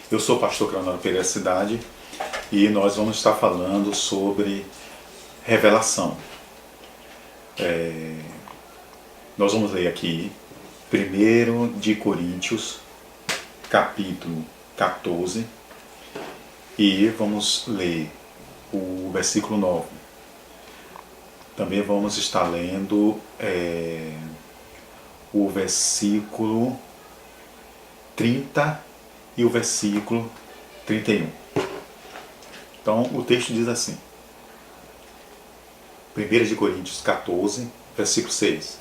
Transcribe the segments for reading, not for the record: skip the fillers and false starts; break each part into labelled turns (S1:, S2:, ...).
S1: Eu sou o pastor Cleonardo Pereira Cidade e nós vamos estar falando sobre revelação. Nós vamos ler aqui 1 de Coríntios, capítulo 14, e vamos ler o versículo 9. Também vamos estar lendo o versículo 30 e o versículo 31. Então o texto diz assim: 1 de Coríntios 14, versículo 6.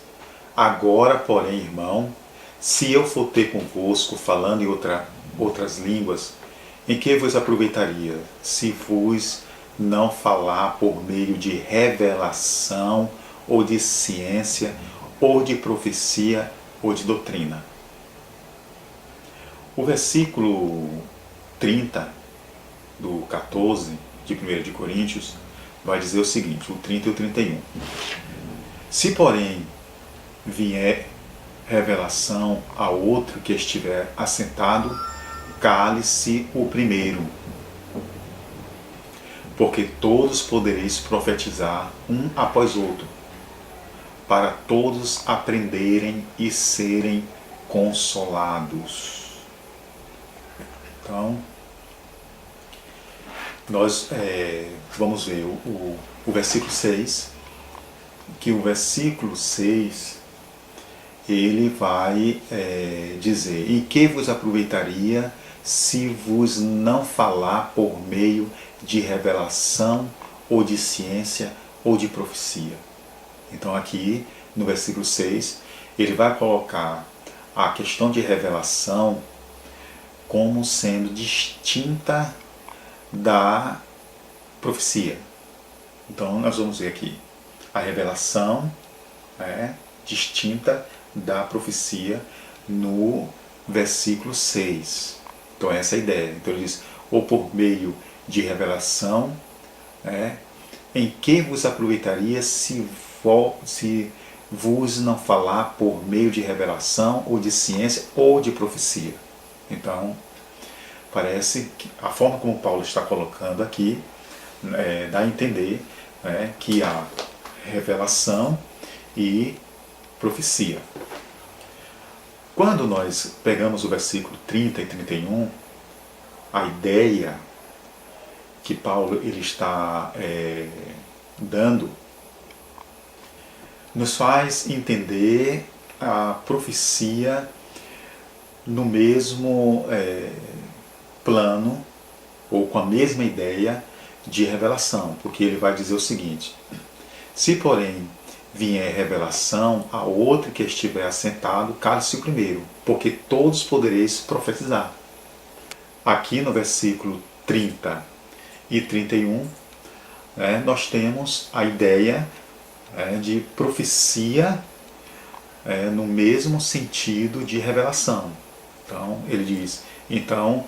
S1: Agora, porém, irmão, se eu for ter convosco falando em outras línguas, em que vos aproveitaria, se vos não falar por meio de revelação, ou de ciência, ou de profecia, ou de doutrina? O versículo 30 do 14 de 1 de Coríntios vai dizer o seguinte, o 30 e o 31. Se, porém, vier revelação a outro que estiver assentado, cale-se o primeiro, porque todos podereis profetizar um após outro, para todos aprenderem e serem consolados. Então, nós vamos ver o versículo 6, que o versículo 6, ele vai dizer: em que vos aproveitaria se vos não falar por meio de revelação, ou de ciência, ou de profecia? Então aqui, no versículo 6, ele vai colocar a questão de revelação como sendo distinta da profecia. Então nós vamos ver aqui a revelação distinta da profecia no versículo 6. Então essa é a ideia. Então ele diz: ou por meio de revelação, em que vos aproveitaria se vos não falar por meio de revelação, ou de ciência, ou de profecia? Então, parece que a forma como Paulo está colocando aqui dá a entender que há revelação e profecia. Quando nós pegamos o versículo 30 e 31, a ideia que Paulo ele está dando nos faz entender a profecia no mesmo plano, ou com a mesma ideia de revelação, porque ele vai dizer o seguinte: se, porém, vier revelação a outro que estiver assentado, cale-se o primeiro, porque todos podereis profetizar. Aqui no versículo 30 e 31, nós temos a ideia de profecia no mesmo sentido de revelação. Então, ele diz: então,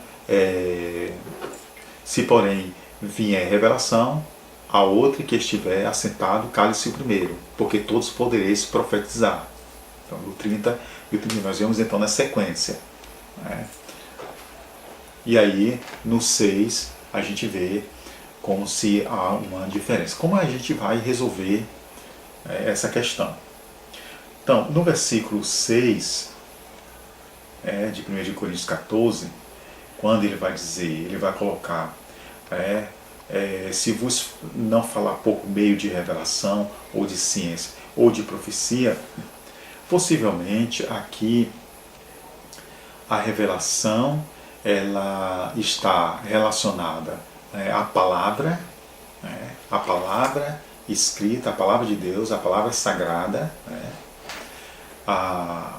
S1: se, porém, vier revelação a outro que estiver assentado, cale-se o primeiro, porque todos podereis profetizar. Então, no 30 e o 31, nós vemos então na sequência. E aí, no 6, a gente vê como se há uma diferença. Como a gente vai resolver essa questão? Então, no versículo 6 de 1 de Coríntios 14, quando ele vai dizer, ele vai colocar se vos não falar por meio de revelação, ou de ciência, ou de profecia, possivelmente aqui a revelação ela está relacionada à palavra, a palavra escrita, a palavra de Deus, a palavra sagrada,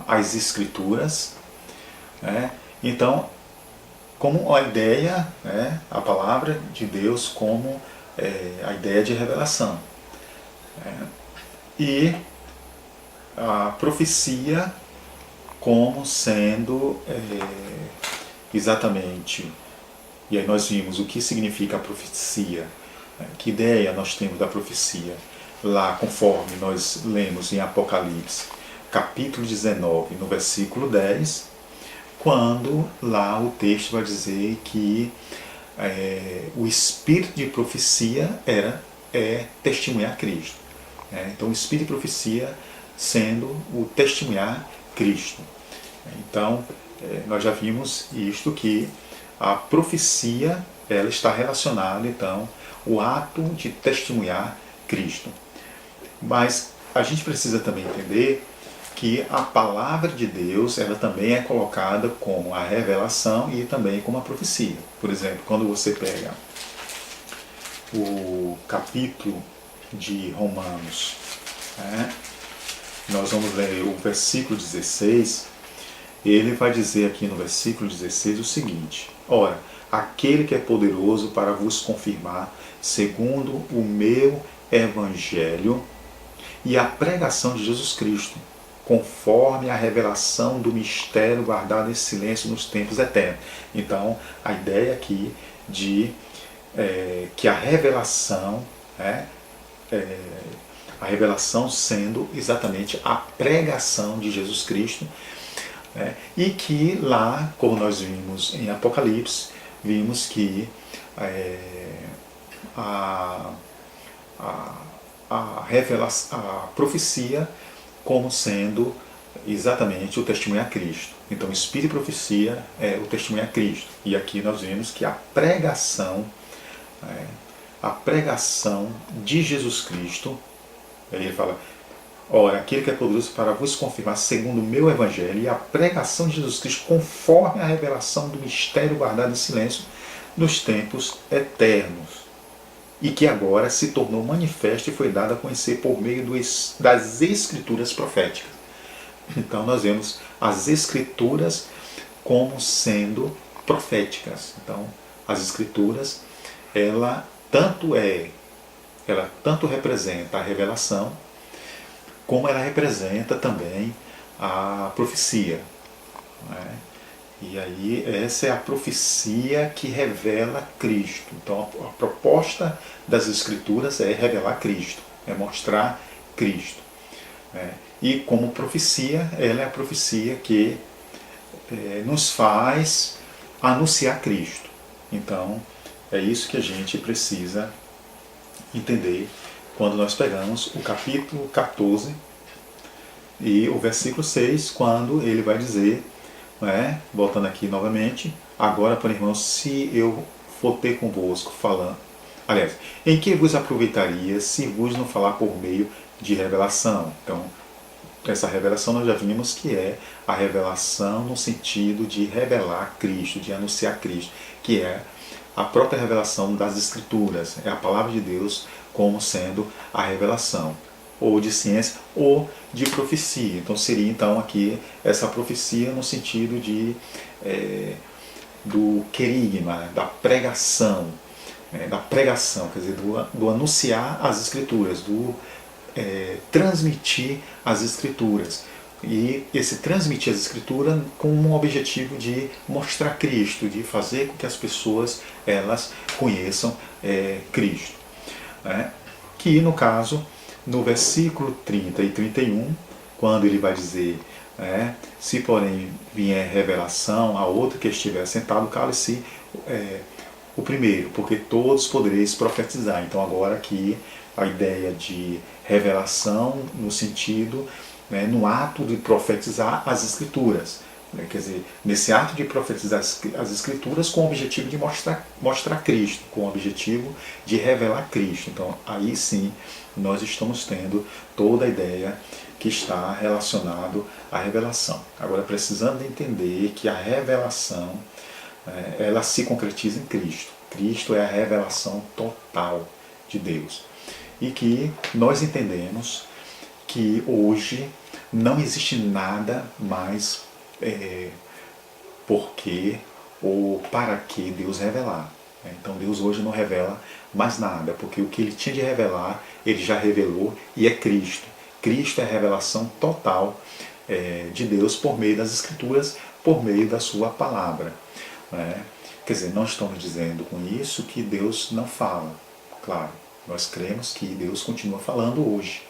S1: as escrituras. Então, como a ideia, a palavra de Deus como a ideia de revelação. E a profecia como sendo exatamente, e aí nós vimos o que significa a profecia, que ideia nós temos da profecia, lá conforme nós lemos em Apocalipse, capítulo 19, no versículo 10, quando lá o texto vai dizer que o espírito de profecia é testemunhar Cristo. Então, o espírito de profecia sendo o testemunhar Cristo. Então, nós já vimos isto, que a profecia ela está relacionada, então, o ato de testemunhar Cristo. Mas a gente precisa também entender que a palavra de Deus ela também é colocada como a revelação e também como a profecia. Por exemplo, quando você pega o capítulo de Romanos, nós vamos ler o versículo 16, ele vai dizer aqui no versículo 16 o seguinte: ora, aquele que é poderoso para vos confirmar, segundo o meu evangelho e a pregação de Jesus Cristo, conforme a revelação do mistério guardado em silêncio nos tempos eternos. Então, a ideia aqui de que a revelação sendo exatamente a pregação de Jesus Cristo, e que lá, como nós vimos em Apocalipse, vimos que a profecia como sendo exatamente o testemunho a Cristo. Então, o Espírito e profecia é o testemunho a Cristo. E aqui nós vemos que a pregação de Jesus Cristo, ele fala, ora, aquele que é poderoso para vos confirmar, segundo o meu evangelho, e a pregação de Jesus Cristo, conforme a revelação do mistério guardado em silêncio nos tempos eternos, e que agora se tornou manifesto e foi dado a conhecer por meio das Escrituras proféticas. Então nós vemos as Escrituras como sendo proféticas. Então as Escrituras, ela tanto representa a revelação, como ela representa também a profecia. E aí essa é a profecia que revela Cristo. Então a proposta das Escrituras é revelar Cristo, é mostrar Cristo. E como profecia, ela é a profecia que nos faz anunciar Cristo. Então é isso que a gente precisa entender quando nós pegamos o capítulo 14 e o versículo 6, quando ele vai dizer, voltando aqui novamente, agora, porém, irmãos, se eu for ter convosco falando, aliás, em que vos aproveitaria se vos não falar por meio de revelação? Então, essa revelação nós já vimos que é a revelação no sentido de revelar Cristo, de anunciar Cristo, que é a própria revelação das Escrituras, é a palavra de Deus como sendo a revelação, ou de ciência, ou de profecia. Então seria então aqui essa profecia no sentido de do querigma, da pregação, quer dizer, do anunciar as Escrituras, do transmitir as Escrituras. E esse transmitir as Escrituras com um objetivo de mostrar Cristo, de fazer com que as pessoas elas conheçam Cristo. Que no caso, no versículo 30 e 31, quando ele vai dizer, se porém vier revelação a outro que estiver sentado, cale-se o primeiro, porque todos podereis profetizar. Então agora aqui a ideia de revelação no sentido, no ato de profetizar as Escrituras. Quer dizer, nesse ato de profetizar as Escrituras com o objetivo de mostrar Cristo, com o objetivo de revelar Cristo. Então, aí sim, nós estamos tendo toda a ideia que está relacionado à revelação. Agora, precisando entender que a revelação, ela se concretiza em Cristo. Cristo é a revelação total de Deus. E que nós entendemos que hoje não existe nada mais porque ou para que Deus revelar. Então Deus hoje não revela mais nada, porque o que Ele tinha de revelar, Ele já revelou, e é Cristo. Cristo é a revelação total de Deus por meio das Escrituras, por meio da sua palavra. Quer dizer, não estamos dizendo com isso que Deus não fala. Claro, nós cremos que Deus continua falando hoje.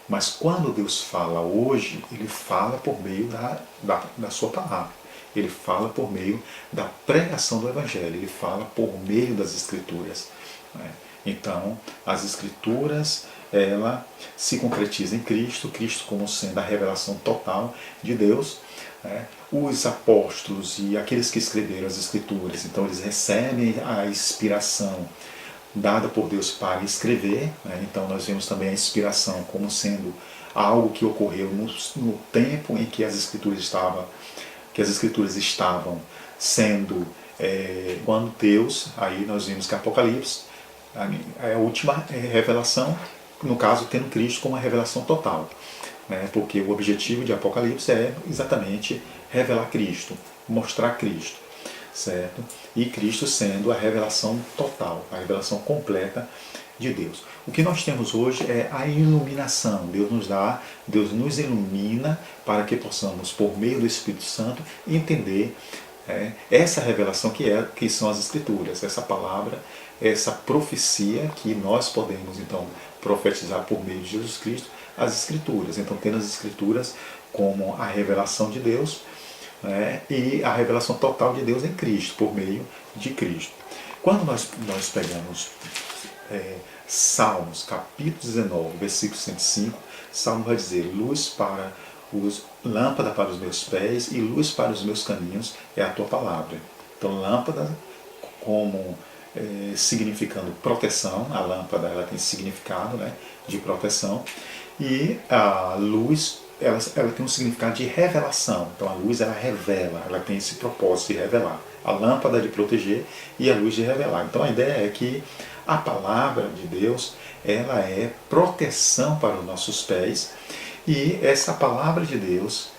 S1: Mas quando Deus fala hoje, Ele fala por meio da sua palavra. Ele fala por meio da pregação do Evangelho, ele fala por meio das Escrituras. Né? Então, as Escrituras, ela se concretiza em Cristo, Cristo como sendo a revelação total de Deus. Né? Os apóstolos e aqueles que escreveram as Escrituras, então eles recebem a inspiração dada por Deus para escrever. Né? Então nós vemos também a inspiração como sendo algo que ocorreu no tempo em que as Escrituras estavam sendo, quando Deus, aí nós vimos que Apocalipse é a última revelação, no caso tendo Cristo como uma revelação total, né? Porque o objetivo de Apocalipse é exatamente revelar Cristo, mostrar Cristo, certo? E Cristo sendo a revelação total, a revelação completa de Deus. O que nós temos hoje é a iluminação. Deus nos ilumina para que possamos, por meio do Espírito Santo, entender essa revelação que são as Escrituras, essa palavra, essa profecia que nós podemos então profetizar por meio de Jesus Cristo, as Escrituras. Então, tendo as Escrituras como a revelação de Deus, e a revelação total de Deus em Cristo, por meio de Cristo. Quando nós pegamos Salmos, capítulo 19, versículo 105, Salmo vai dizer: lâmpada para os meus pés e luz para os meus caminhos é a tua palavra. Então, lâmpada como significando proteção, a lâmpada ela tem significado, né, de proteção, e a luz ela tem um significado de revelação. Então a luz ela revela, ela tem esse propósito de revelar. A lâmpada de proteger e a luz de revelar. Então a ideia é que a palavra de Deus ela é proteção para os nossos pés, e essa palavra de Deus,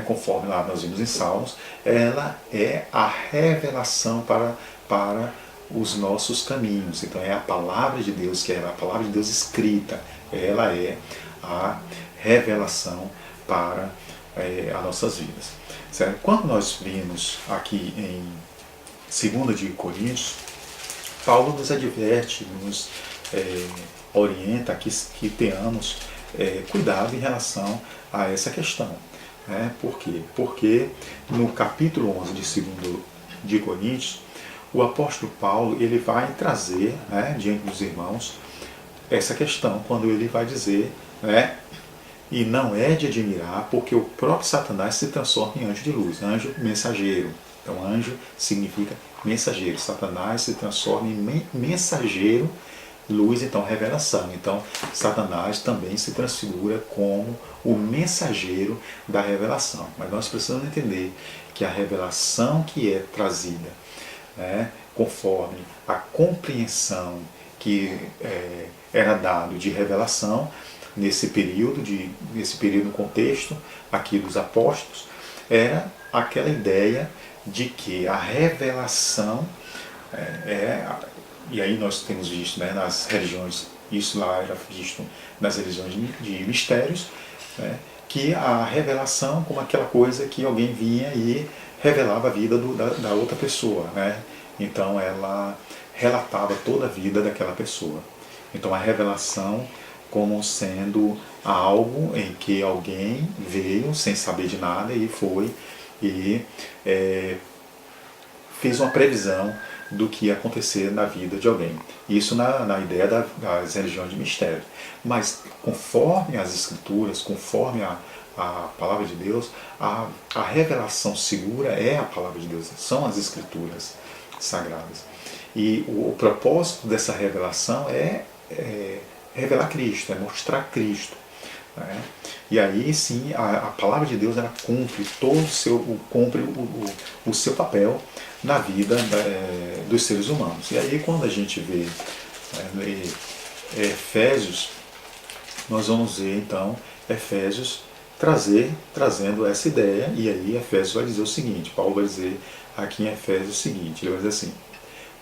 S1: conforme lá nós vimos em Salmos, ela é a revelação para os nossos caminhos. Então é a palavra de Deus, que é a palavra de Deus escrita, ela é a revelação para as nossas vidas. Certo? Quando nós vimos aqui em 2 de Coríntios, Paulo nos adverte, nos orienta que tenhamos cuidado em relação a essa questão. Por quê? Porque no capítulo 11 de 2 de Coríntios, o apóstolo Paulo ele vai trazer, diante dos irmãos, essa questão, quando ele vai dizer, e não é de admirar, porque o próprio Satanás se transforma em anjo de luz, anjo mensageiro. Então, anjo significa mensageiro. Satanás se transforma em mensageiro, luz, então, revelação. Então, Satanás também se transfigura como o mensageiro da revelação. Mas nós precisamos entender que a revelação que é trazida, conforme a compreensão que era dado de revelação, nesse período no contexto aqui dos apóstolos, era aquela ideia de que a revelação e aí nós temos visto nas religiões, isso lá era visto nas religiões de mistérios, que a revelação como aquela coisa que alguém vinha e revelava a vida da outra pessoa, então ela relatava toda a vida daquela pessoa. Então a revelação como sendo algo em que alguém veio sem saber de nada e foi e fez uma previsão do que ia acontecer na vida de alguém. Isso na ideia das religiões de mistério. Mas conforme as Escrituras, conforme a palavra de Deus, a revelação segura é a palavra de Deus, são as Escrituras sagradas. E o propósito dessa revelação é revelar Cristo, é mostrar Cristo. E aí sim a palavra de Deus ela cumpre o seu papel na vida dos seres humanos. E aí quando a gente vê Efésios, nós vamos ver então Efésios trazendo essa ideia, e aí Efésios vai dizer o seguinte, Paulo vai dizer aqui em Efésios o seguinte, ele vai dizer assim: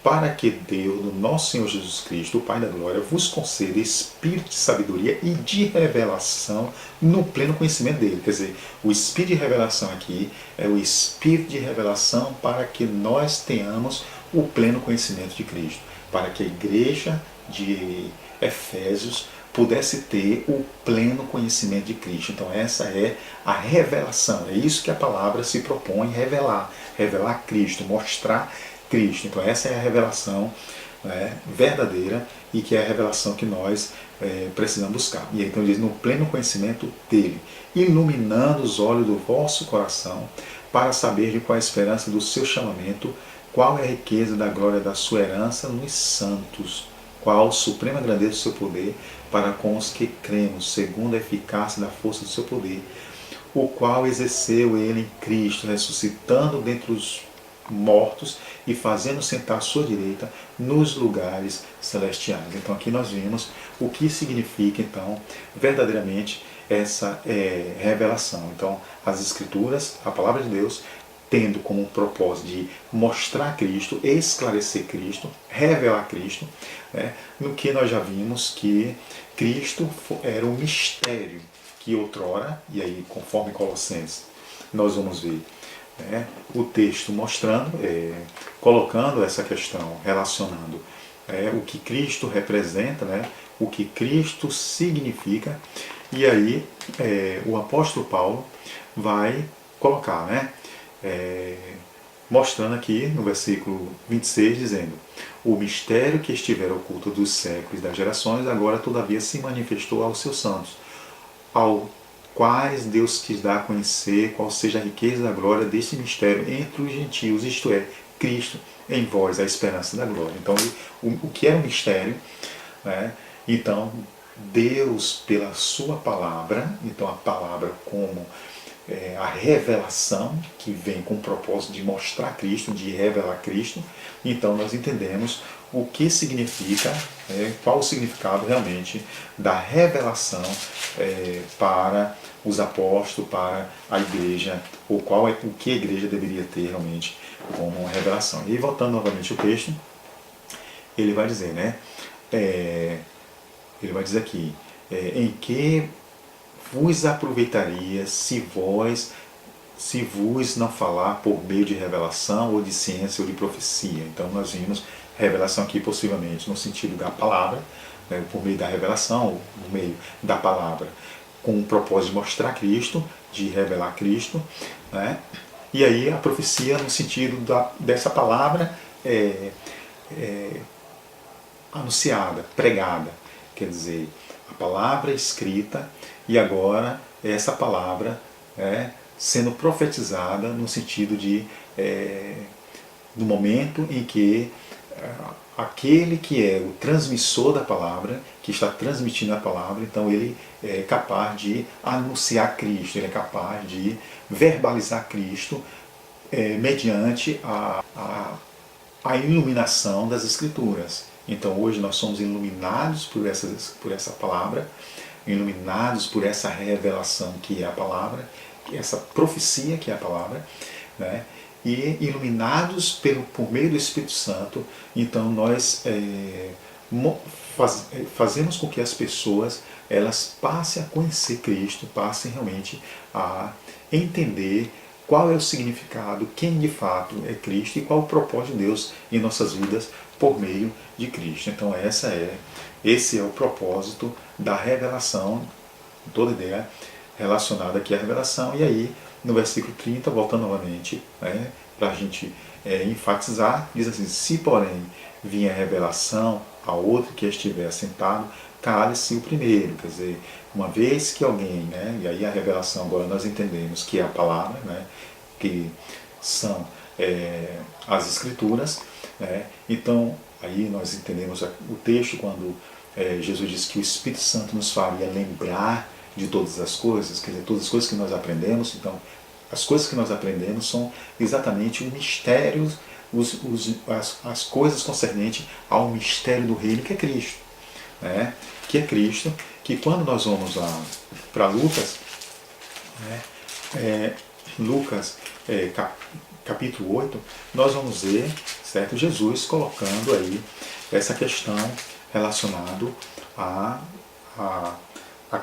S1: para que Deus, no nosso Senhor Jesus Cristo, o Pai da Glória, vos conceda espírito de sabedoria e de revelação no pleno conhecimento dele. Quer dizer, o espírito de revelação aqui é o espírito de revelação para que nós tenhamos o pleno conhecimento de Cristo, para que a igreja de Efésios pudesse ter o pleno conhecimento de Cristo. Então essa é a revelação, é isso que a palavra se propõe revelar, revelar Cristo, mostrar Cristo. Então essa é a revelação, né, verdadeira, e que é a revelação que nós precisamos buscar. E aí, então ele diz, no pleno conhecimento dele, iluminando os olhos do vosso coração, para saber de qual é a esperança do seu chamamento, qual é a riqueza da glória da sua herança nos santos, qual a suprema grandeza do seu poder para com os que cremos, segundo a eficácia da força do seu poder, o qual exerceu ele em Cristo, ressuscitando dentre os mortos e fazendo sentar à sua direita nos lugares celestiais. Então aqui nós vimos o que significa então verdadeiramente essa revelação. Então as Escrituras, a palavra de Deus, tendo como propósito de mostrar Cristo, esclarecer Cristo, revelar Cristo, né, no que nós já vimos que Cristo era um mistério que outrora, e aí conforme Colossenses nós vamos ver o texto mostrando, colocando essa questão, relacionando o que Cristo representa, o que Cristo significa, e aí o apóstolo Paulo vai colocar, mostrando aqui no versículo 26, dizendo: o mistério que estivera oculto dos séculos e das gerações, agora todavia se manifestou aos seus santos, ao quais Deus quis dar a conhecer qual seja a riqueza da glória desse mistério entre os gentios, isto é, Cristo em vós, a esperança da glória. Então, o que é um mistério? Então, Deus, pela sua palavra, então a palavra como a revelação, que vem com o propósito de mostrar Cristo, de revelar Cristo, então nós entendemos o que significa, qual o significado realmente da revelação para os apóstolos, para a igreja, ou qual é o que a igreja deveria ter realmente como uma revelação. E voltando novamente ao texto, ele vai dizer, ele vai dizer aqui, em que vos aproveitaria se vos não falar por meio de revelação, ou de ciência, ou de profecia. Então nós vimos revelação aqui possivelmente no sentido da palavra, por meio da revelação, por meio da palavra, com o propósito de mostrar Cristo, de revelar Cristo, e aí a profecia no sentido dessa palavra anunciada, pregada, quer dizer, a palavra escrita, e agora essa palavra sendo profetizada no sentido de no momento em que aquele que é o transmissor da palavra, que está transmitindo a palavra, então ele é capaz de anunciar Cristo, ele é capaz de verbalizar Cristo mediante a iluminação das Escrituras. Então hoje nós somos iluminados por essa palavra, iluminados por essa revelação que é a palavra, essa profecia que é a palavra, e iluminados por meio do Espírito Santo. Então nós fazemos com que as pessoas elas passem a conhecer Cristo, passem realmente a entender qual é o significado, quem de fato é Cristo e qual o propósito de Deus em nossas vidas por meio de Cristo. Então esse é o propósito da revelação, toda ideia relacionada aqui à revelação. E aí no versículo 30, voltando novamente, para a gente enfatizar, diz assim: se porém vinha a revelação a outro que estiver sentado, cale-se o primeiro. Quer dizer, uma vez que alguém, e aí a revelação agora nós entendemos que é a palavra, que são as Escrituras, então aí nós entendemos o texto quando Jesus disse que o Espírito Santo nos faria lembrar de todas as coisas, quer dizer, todas as coisas que nós aprendemos. Então, as coisas que nós aprendemos são exatamente o mistério, as coisas concernentes ao mistério do reino, que é Cristo. Que é Cristo, que quando nós vamos lá para Lucas, Lucas capítulo 8, nós vamos ver, certo, Jesus colocando aí essa questão relacionada a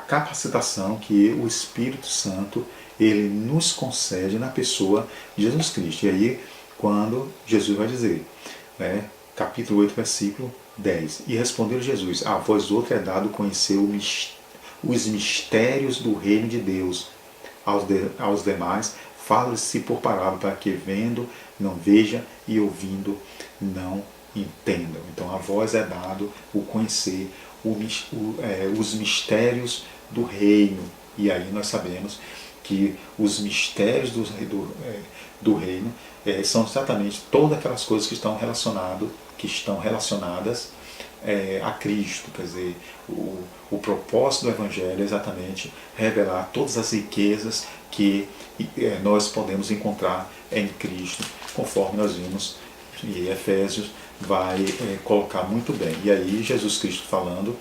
S1: capacitação que o Espírito Santo ele nos concede na pessoa de Jesus Cristo. E aí, quando Jesus vai dizer, capítulo 8, versículo 10, e respondeu Jesus: a vós outro é dado conhecer os mistérios do reino de Deus, aos demais fala-se por parábola para que vendo não veja e ouvindo não entendam. Então a vós é dado o conhecer os mistérios do reino. E aí nós sabemos que os mistérios do reino são exatamente todas aquelas coisas que estão relacionadas a Cristo. Quer dizer, o propósito do Evangelho é exatamente revelar todas as riquezas que nós podemos encontrar em Cristo, conforme nós vimos, e Efésios vai colocar muito bem. E aí Jesus Cristo falando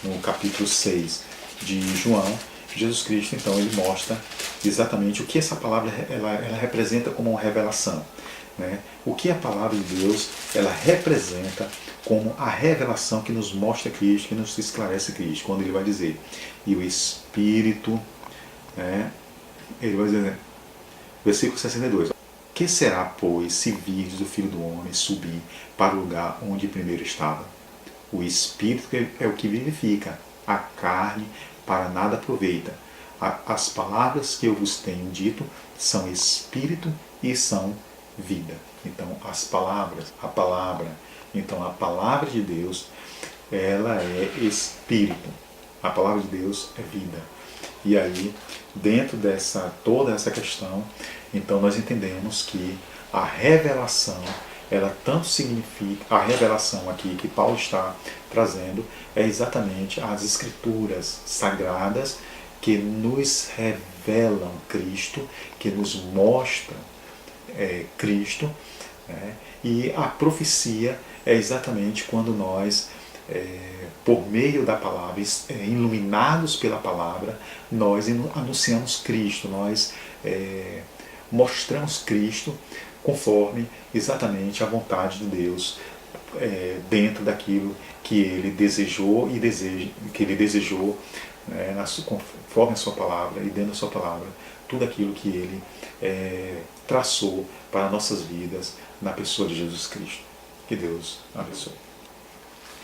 S1: no capítulo 6 de João, Jesus Cristo então ele mostra exatamente o que essa palavra ela representa como uma revelação, né? O que a palavra de Deus ela representa como a revelação que nos mostra Cristo, que nos esclarece Cristo, quando ele vai dizer, e o Espírito, né? Ele vai dizer, versículo 62, que será, pois, se virdes o Filho do Homem subir para o lugar onde primeiro estava? O Espírito é o que vivifica, a carne para nada aproveita. As palavras que eu vos tenho dito são Espírito e são vida. Então, então a palavra de Deus, ela é Espírito. A palavra de Deus é vida. E aí, dentro toda essa questão, então nós entendemos que a revelação, ela tanto significa, a revelação aqui que Paulo está trazendo, é exatamente as escrituras sagradas que nos revelam Cristo, que nos mostram Cristo, né? E a profecia é exatamente quando nós, por meio da palavra, iluminados pela palavra, nós anunciamos Cristo, nós mostramos Cristo conforme exatamente a vontade de Deus, dentro daquilo que ele desejou e deseja, que ele desejou, né, conforme a sua palavra e dentro da sua palavra, tudo aquilo que ele traçou para nossas vidas na pessoa de Jesus Cristo. Que Deus abençoe.